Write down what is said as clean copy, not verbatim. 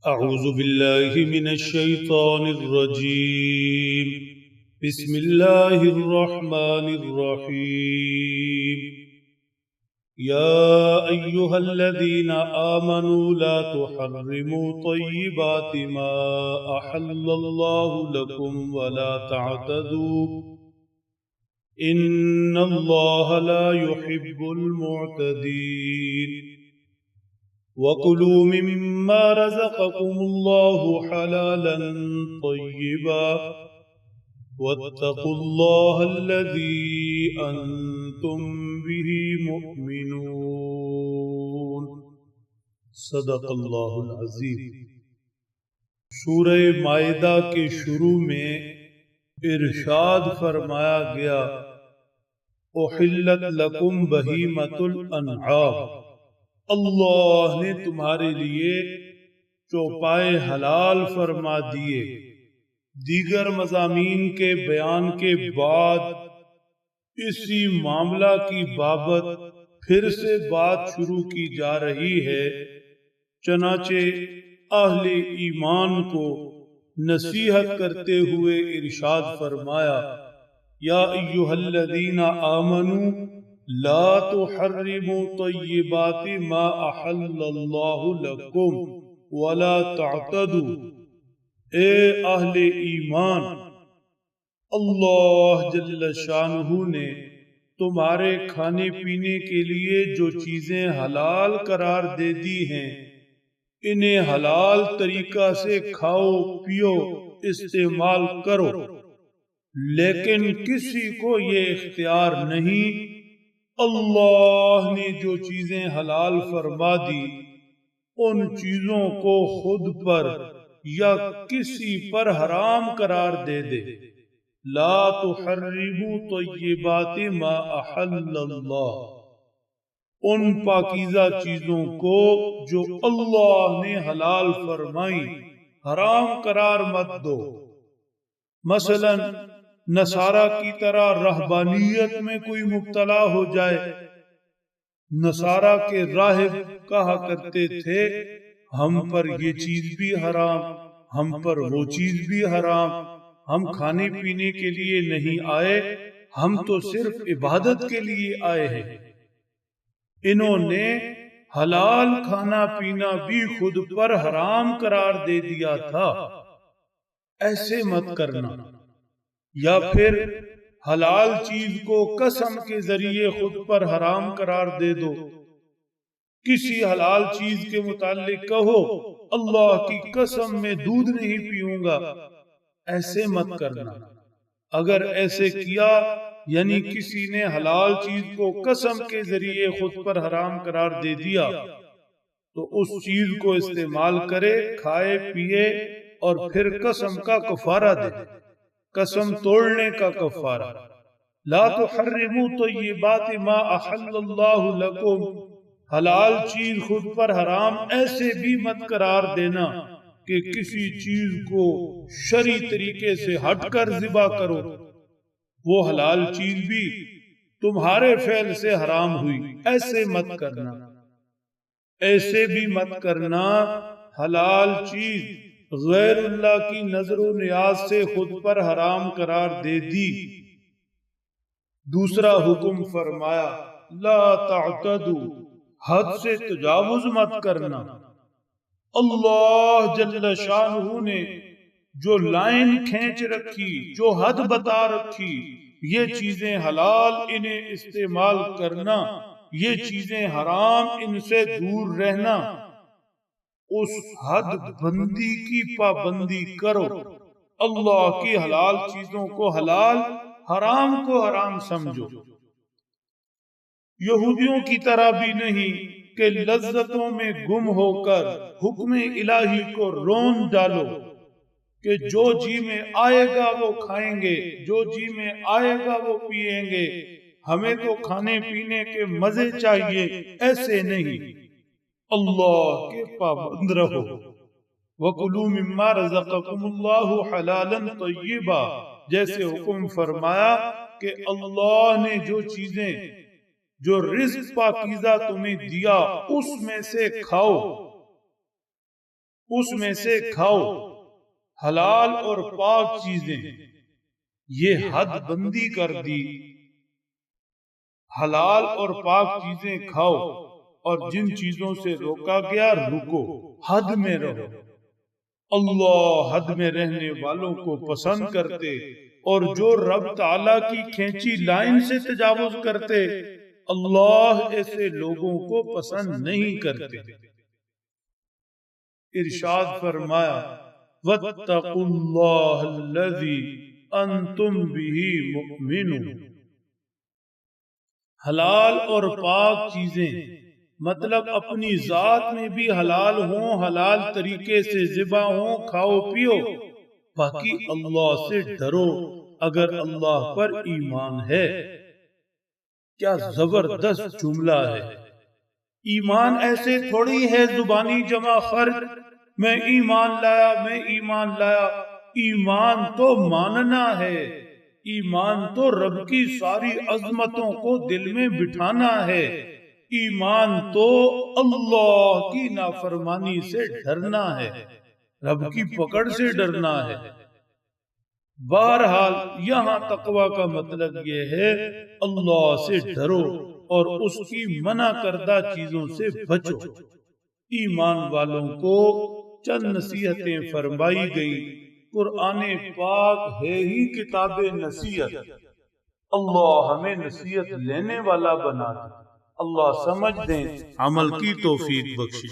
أعوذ بالله من الشيطان الرجيم. بسم الله الرحمن الرحيم. يا أيها الذين آمنوا لا تحرموا طيبات ما أحل الله لكم ولا تعتدوا إن الله لا يحب المعتدين. وَكُلُوا مِمَّا رَزَقَكُمُ اللَّهُ حَلَالًا طَيِّبًا وَاتَّقُوا اللَّهَ الَّذِي أَنْتُمْ بِهِ مُؤْمِنُونَ. صدق اللہ العظیم. سورہ مائدہ کے شروع میں ارشاد فرمایا گیا احلت لکم بہیمۃ الانعام، اللہ نے تمہارے لیے چوپائے حلال فرما دیے. دیگر مضامین کے بیان کے بعد اسی معاملہ کی بابت پھر سے بات شروع کی جا رہی ہے. چنانچہ اہل ایمان کو نصیحت کرتے ہوئے ارشاد فرمایا یا ایھا الذین آمنوا لا تحرموا طیبات ما احل اللہ لکم ولا تعتدوا. اے اہل ایمان، اللہ جل شانہ نے تمہارے کھانے پینے کے لیے جو چیزیں حلال قرار دے دی ہیں انہیں حلال طریقہ سے کھاؤ پیو استعمال کرو، لیکن کسی کو یہ اختیار نہیں. اللہ نے جو چیزیں حلال فرما دی ان چیزوں کو خود پر یا کسی پر حرام قرار دے دے. لا تحرموا طیبات ما احل اللہ، ان پاکیزہ چیزوں کو جو اللہ نے حلال فرمائی حرام قرار مت دو. مثلا نصارہ کی طرح رہبانیت میں کوئی مبتلا ہو جائے. نصارہ کے راہب کہا کرتے تھے ہم پر یہ چیز بھی حرام، ہم پر وہ چیز بھی حرام، ہم کھانے پینے کے لیے نہیں آئے، ہم تو صرف عبادت کے لیے آئے ہیں. انہوں نے حلال کھانا پینا بھی خود پر حرام قرار دے دیا تھا. ایسے مت کرنا. یا پھر حلال چیز کو قسم کے ذریعے خود پر حرام قرار دے دو. کسی حلال چیز کے متعلق کہو اللہ کی قسم میں دودھ نہیں پیوں گا. ایسے مت کرنا. اگر ایسے کیا یعنی کسی نے حلال چیز کو قسم کے ذریعے خود پر حرام قرار دے دیا تو اس چیز کو استعمال کرے، کھائے پیے اور پھر قسم کا کفارہ دے، قسم توڑنے کا کفارہ. لا تحرموا طیبات ما احل اللہ لکم، حلال چیز خود پر حرام ایسے بھی مت قرار دینا کہ کسی چیز کو شرعی طریقے سے ہٹ کر ذبح کرو. وہ حلال چیز بھی تمہارے فعل سے حرام ہوئی، ایسے مت کرنا. ایسے بھی مت کرنا حلال چیز غیر اللہ کی نظر و نیاز سے خود پر حرام قرار دے دی. دوسرا حکم فرمایا لا تعتدوا، حد سے تجاوز مت کرنا. اللہ جل شانہ نے جو لائن کھینچ رکھی، جو حد بتا رکھی، یہ چیزیں حلال انہیں استعمال کرنا، یہ چیزیں حرام ان سے دور رہنا، اس حد بندی کی پابندی کرو. اللہ کی حلال چیزوں کو حلال، حرام کو حرام سمجھو. یہودیوں کی طرح بھی نہیں کہ لذتوں میں گم ہو کر حکم الہی کو رون ڈالو کہ جو جی میں آئے گا وہ کھائیں گے، جو جی میں آئے گا وہ پیئیں گے، ہمیں تو کھانے پینے کے مزے چاہیے. ایسے نہیں، اللہ کے پابند رہو. وَكُلُوا مِمَّا رَزَقَكُمُ اللَّهُ حَلَالًا طَيِّبًا، جیسے حکم فرمایا کہ اللہ نے جو چیزیں، جو رزق پاکیزہ تمہیں دیا اس میں سے کھاؤ. اس میں سے کھاؤ حلال اور پاک چیزیں. یہ حد بندی کر دی. حلال اور پاک چیزیں کھاؤ اور جن چیزوں سے روکا گیا رکو، حد میں رہو. اللہ حد میں رہنے والوں کو پسند کرتے، اور جو رب تعالیٰ کی کھینچی لائن سے تجاوز کرتے اللہ ایسے لوگوں کو پسند نہیں کرتے. ارشاد فرمایا وَاتَّقُوا اللَّهَ الَّذِي أَنْتُمْ بِهِ مُؤْمِنُونَ. حلال اور پاک چیزیں مطلب اپنی ذات میں بھی حلال ہوں، حلال طریقے سے ذبح ہوں، کھاؤ پیو. باقی اللہ سے ڈرو اگر اللہ پر ایمان ہے. کیا زبردست جملہ ہے. ایمان ایسے تھوڑی ہے زبانی جمع خرچ، میں ایمان لایا، میں ایمان لایا. ایمان تو ماننا ہے. ایمان تو رب کی ساری عظمتوں کو دل میں بٹھانا ہے. ایمان تو اللہ کی نافرمانی سے ڈرنا ہے، رب کی پکڑ سے ڈرنا ہے. بہرحال یہاں تقوی کا مطلب یہ ہے اللہ سے ڈرو اور اس کی منع کردہ چیزوں سے بچو. ایمان والوں کو چند نصیحتیں فرمائی گئی. قرآن پاک ہے ہی کتاب نصیحت. اللہ ہمیں نصیحت لینے والا بنا دے. اللہ سمجھ دیں، عمل کی توفیق بخشے.